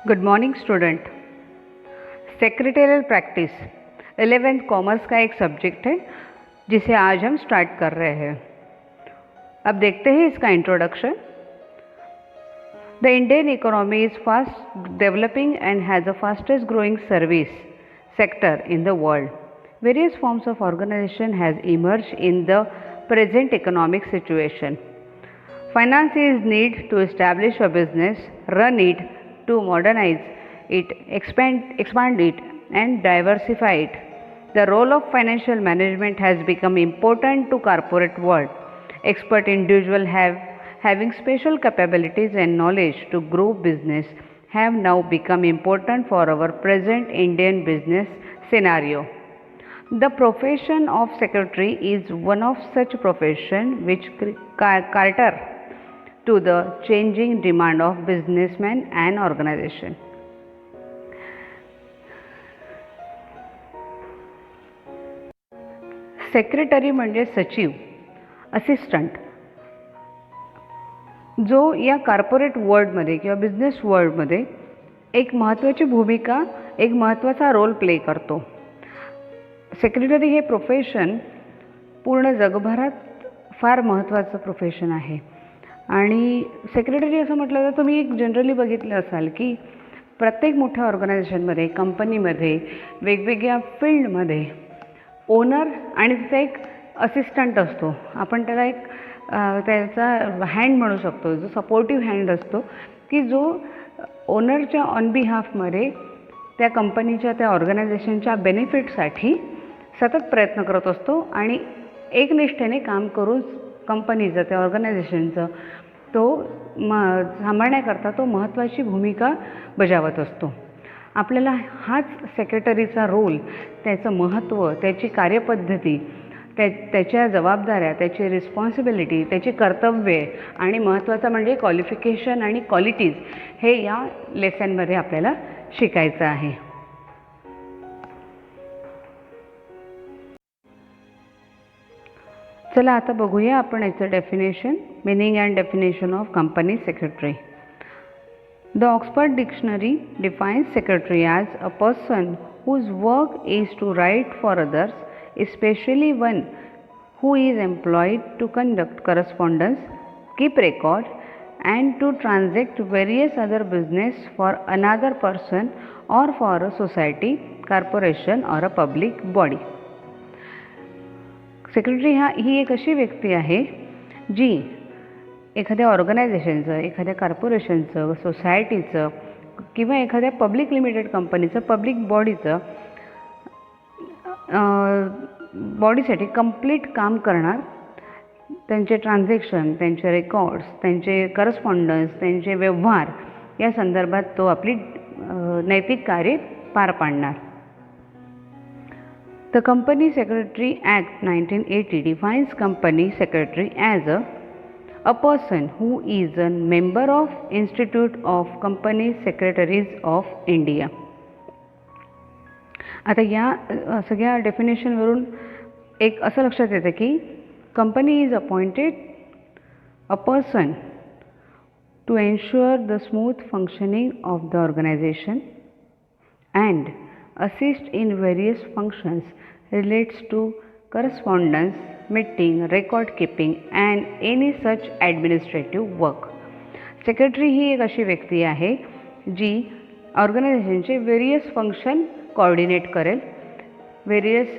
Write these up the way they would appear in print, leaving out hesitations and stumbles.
Good morning student. Secretarial practice 11th commerce का एक subject है जिसे आज हम स्टार्ट कर रहे हैं। अब देखते हैं इसका introduction. The Indian economy is fast developing end has the fastest growing service sector in the world. Various forms of organization has emerged in the present economic situation. Finance is need to establish a business, run it, to modernize it, expand it, and diversify it. The role of financial management has become important to corporate world. Expert individuals having special capabilities and knowledge to grow business have now become important for our present Indian business scenario. The profession of secretary is one of such professions which cater to the changing demand of businessmen and organization. Secretary म्हणजे सचिव, assistant, जो या corporate वर्ल्डमध्ये किंवा business वर्ल्डमध्ये एक महत्त्वाची भूमिका, एक महत्त्वाचा रोल प्ले करतो. सेक्रेटरी हे प्रोफेशन पूर्ण जगभरात फार महत्त्वाचं प्रोफेशन आहे. आणि सेक्रेटरी असं म्हटलं तर तुम्ही एक जनरली बघितलं असाल की प्रत्येक मोठ्या ऑर्गनायझेशनमध्ये, कंपनीमध्ये, वेगवेगळ्या फील्डमध्ये ओनर आणि तिचा एक असिस्टंट असतो. आपण त्याला एक त्याचा हँड म्हणू शकतो, जो सपोर्टिव्ह हँड असतो की जो ओनरच्या ऑन बिहाफमध्ये त्या कंपनीच्या, त्या ऑर्गनायझेशनच्या बेनिफिटसाठी सतत प्रयत्न करत असतो आणि एकनिष्ठेने काम करून कंपनीचं, त्या ऑर्गनायझेशनचं तो सांभाळण्याकरता तो महत्त्वाची भूमिका बजावत असतो. आपल्याला हाच सेक्रेटरीचा रोल, त्याचं महत्त्व, त्याची कार्यपद्धती, त्याच्या जबाबदाऱ्या, त्याची रिस्पॉन्सिबिलिटी, त्याची कर्तव्ये आणि महत्त्वाचं म्हणजे क्वालिफिकेशन आणि क्वालिटीज हे या लेसनमध्ये आपल्याला शिकायचं आहे. चला आता बघूया आपण याचं definition, meaning and definition of company secretary. The Oxford Dictionary defines secretary as a person whose work is to write for others, especially one who is employed to conduct correspondence, keep record, and to transact various other business for another person or for a society, corporation or a public body. Secretary ही एक अशी व्यक्ती आहे जी एखाद्या ऑर्गनायझेशनचं, एखाद्या कॉर्पोरेशनचं, सोसायटीचं किंवा एखाद्या public limited कंपनीचं, पब्लिक बॉडीसाठी कंप्लीट काम करणार. त्यांचे ट्रान्झॅक्शन, त्यांचे रेकॉर्ड्स, त्यांचे करस्पॉन्डन्स, त्यांचे व्यवहार या संदर्भात तो आपली नैतिक कार्य पार पाडणार. The Company Secretary Act 1980 defines company secretary as a person who is a member of Institute of Company Secretaries of India. आता या सगळ्या डेफिनेशनवरून एक असं लक्षात येतं की company is appointed a person to ensure the smooth functioning of the organisation and assist in various functions relates to correspondence, meeting, record keeping and any such administrative work. Secretary ही एक अशी व्यक्ती आहे जी ऑर्गनायझेशनचे वेरियस फंक्शन कोऑर्डिनेट करेल, various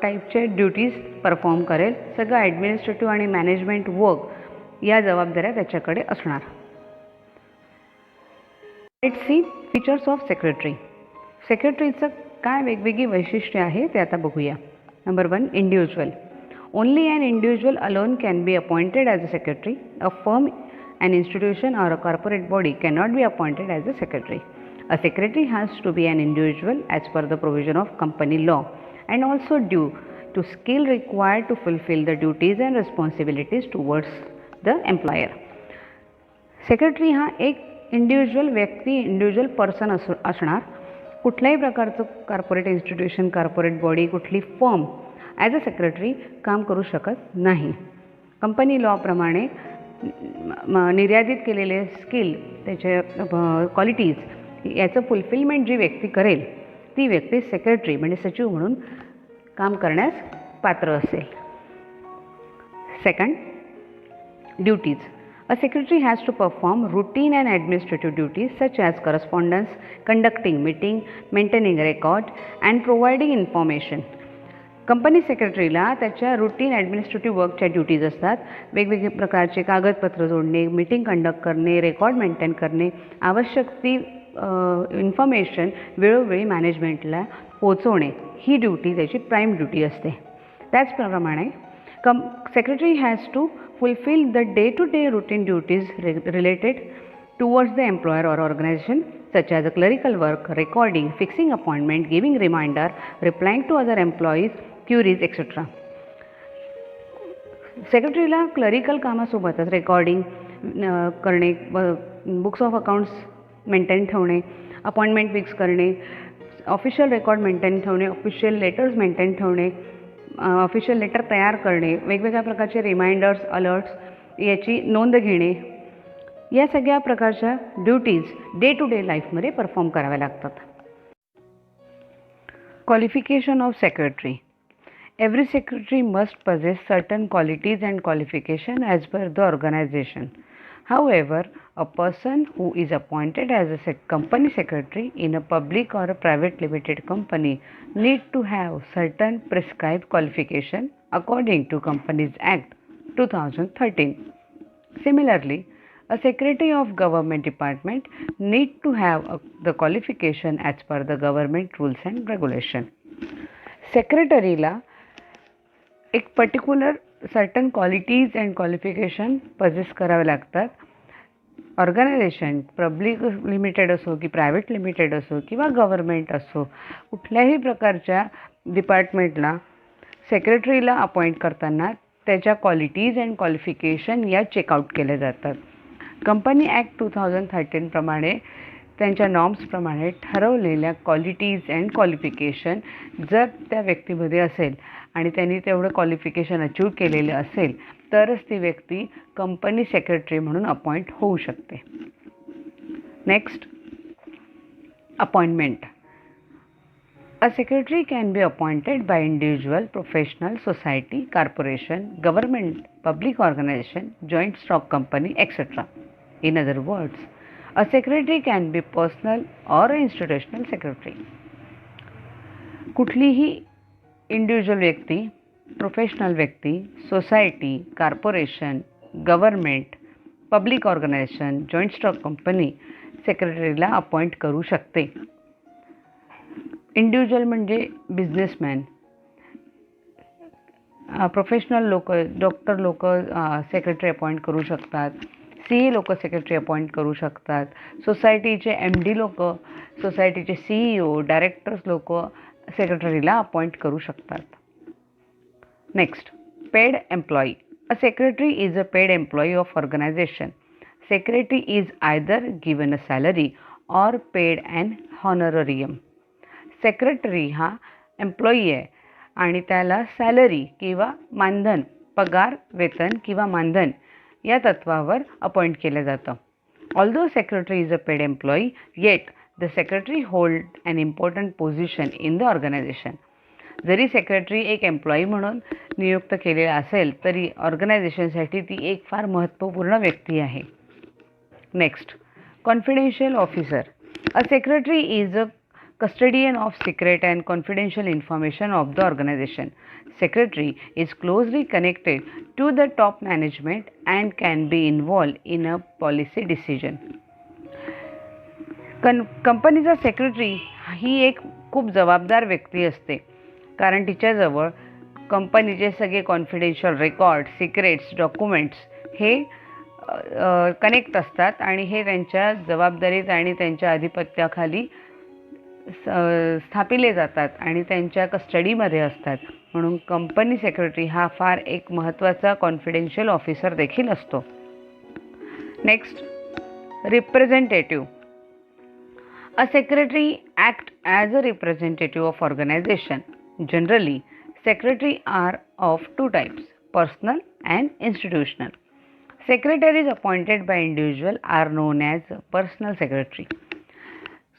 टाईपचे duties perform करेल. सगळं ॲडमिनिस्ट्रेटिव्ह आणि मॅनेजमेंट वर्क या जबाबदाऱ्या त्याच्याकडे असणार. Let's see features of secretary. सेक्रेटरीचं काय वेगवेगळी वैशिष्ट्ये आहे ते आता बघूया. Number 1, individual. Only an individual alone can be appointed as a secretary. A firm, an institution or a corporate body cannot be appointed as a secretary. A secretary has to be an individual as per the provision of company law and also due to skill required to fulfill the duties and responsibilities towards the employer. Secretary हा एक individual व्यक्ती, individual person असणार. कुठल्याही प्रकारचं corporate institution, corporate body, कुठली firm as a secretary काम करू शकत नाही. कंपनी लॉप्रमाणे निर्यादित केलेले स्किल, त्याचे क्वालिटीज याचं फुलफिलमेंट जी व्यक्ती करेल ती व्यक्ती सेक्रेटरी म्हणजे सचिव म्हणून काम करण्यास पात्र असेल. Second, duties. A secretary has to perform routine and administrative duties such as correspondence, conducting meeting, maintaining record and providing information. Company सेक्रेटरीला त्याच्या रुटीन ॲडमिनिस्ट्रेटिव्ह वर्कच्या ड्युटीज असतात. वेगवेगळे प्रकारचे कागदपत्र जोडणे, मीटिंग कंडक्ट करणे, रेकॉर्ड मेंटेन करणे, आवश्यक ती इन्फॉर्मेशन वेळोवेळी मॅनेजमेंटला पोचवणे ही ड्युटी त्याची प्राईम ड्युटी असते. त्याचप्रमाणे secretary has to fulfill the day-to-day routine duties related towards the employer or organization such as clerical work, recording, fixing appointment, giving reminder, replying to other employees, queries, etc. सेक्रेटरीला clerical कामासोबतच recording करणे, books of accounts maintain ठेवणे, appointment fix करणे, official record maintain ठेवणे, official letters maintain ठेवणे, official letter तयार करणे, वेगवेगळ्या प्रकारचे रिमाइंडर्स, अलर्ट्स याची नोंद घेणे, या सगळ्या प्रकारच्या ड्युटीज डे टू डे लाईफमध्ये परफॉर्म कराव्या लागतात. Qualification of secretary. Every secretary must possess certain qualities and qualification as per the organization. However, a person who is appointed as a company secretary in a public or a private limited company need to have certain prescribed qualification according to Companies Act 2013. Similarly, a secretary of government department need to have the qualification as per the government rules and regulation. सेक्रेटरीला एक particular certain qualities and qualification possess करावे लागतात. Organisation public limited असो की private limited असो किंवा government असो, कुठल्याही प्रकारच्या डिपार्टमेंटला सेक्रेटरीला अपॉइंट करताना त्याच्या क्वालिटीज अँड क्वालिफिकेशन या चेकआउट केल्या जातात. कंपनी ॲक्ट 2013 प्रमाणे त्यांच्या नॉर्म्सप्रमाणे ठरवलेल्या क्वालिटीज अँड क्वालिफिकेशन जर त्या व्यक्तीमध्ये असेल आणि त्यांनी तेवढं क्वालिफिकेशन अचीव केलेलं असेल तरच ती व्यक्ती कंपनी सेक्रेटरी म्हणून अपॉइंट होऊ शकते. Next, appointment. A secretary can be appointed by individual, professional, society, corporation, government, public organization, joint stock company, etc. In other words, a secretary can be personal or institutional secretary. कुठलीही individual व्यक्ती, professional व्यक्ती, society, corporation, government, public organization, joint stock company सेक्रेटरीला appoint करू शकते. Individual म्हणजे businessman, professional लोक, doctor लोक secretary appoint करू शकतात, CA लोक सेक्रेटरी अपॉइंट करू शकतात, सोसायटीचे MD लोक, सोसायटीचे CEO, डायरेक्टर्स लोक सेक्रेटरीला अपॉइंट करू शकतात. Next, paid employee. A secretary is a paid employee of organization. Secretary is either given a salary or paid and honorarium. Secretary हा एम्प्लॉई आहे आणि त्याला सॅलरी किंवा मानधन, पगार, वेतन किंवा मानधन या तत्वावर अपॉइंट केलं जातं. Although secretary is a paid employee, yet the secretary hold an important position in the organisation. जरी सेक्रेटरी एक एम्प्लॉई म्हणून नियुक्त केलेला असेल तरी ऑर्गनायझेशनसाठी ती एक फार महत्त्वपूर्ण व्यक्ती आहे. Next, confidential officer. A secretary is a custodian of secret and confidential information of the organization. Secretary is closely connected to the top management and can be involved in a policy decision. कंपनीचा secretary ही एक खूप जबाबदार व्यक्ती असते, कारण तिच्याजवळ कंपनीचे सगळे कॉन्फिडेन्शियल रेकॉर्ड, सिक्रेट्स, डॉक्युमेंट्स हे कनेक्ट असतात आणि हे त्यांच्या जबाबदारीत आणि त्यांच्या अधिपत्याखाली स्थापिले जातात आणि त्यांच्या कस्टडीमध्ये असतात. म्हणून कंपनी सेक्रेटरी हा फार एक महत्त्वाचा कॉन्फिडेन्शियल ऑफिसर देखील असतो. Next, representative. A secretary act as a representative of organisation. Generally secretary are of two types, personal and institutional. Secretaries appointed by individual are known as personal secretary.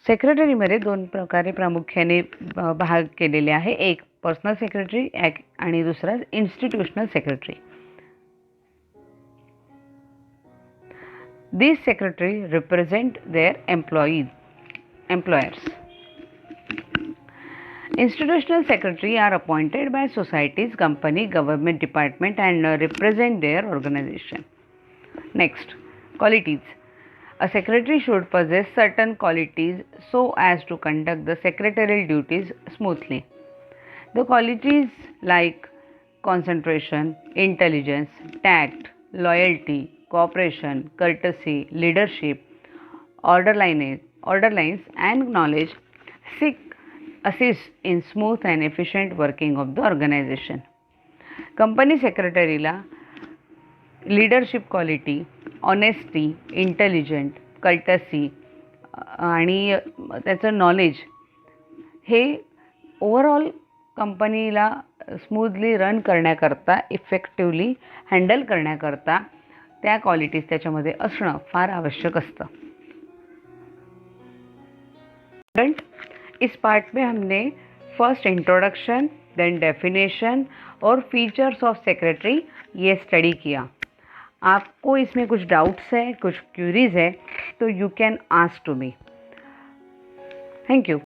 सेक्रेटरीमध्ये दोन प्रकारे प्रामुख्याने भाग केलेले आहे. एक पर्सनल सेक्रेटरी आणि दुसरा institutional secretary. These secretaries represent their employers. Institutional secretary are appointed by societies, company, government department and represent their organization. Next, qualities. A secretary should possess certain qualities so as to conduct the secretarial duties smoothly. The qualities like concentration, intelligence, tact, loyalty, cooperation, courtesy, leadership, order lines and knowledge assist in smooth and efficient working of the organization. Company सेक्रेटरीला leadership quality, honesty, intelligent, courtesy आणि त्याचं knowledge हे overall कंपनीला smoothly run करण्याकरता, effectively handle करण्याकरता त्या qualities त्याच्यामध्ये असणं फार आवश्यक असतं. इस पार्ट में हमने फर्स्ट इंट्रोडक्शन, देन डेफिनेशन और फीचर्स ऑफ सेक्रेटरी ये स्टडी किया. आपको इसमें कुछ डाउट्स है, कुछ क्यूरीज है तो you can ask to me. Thank you.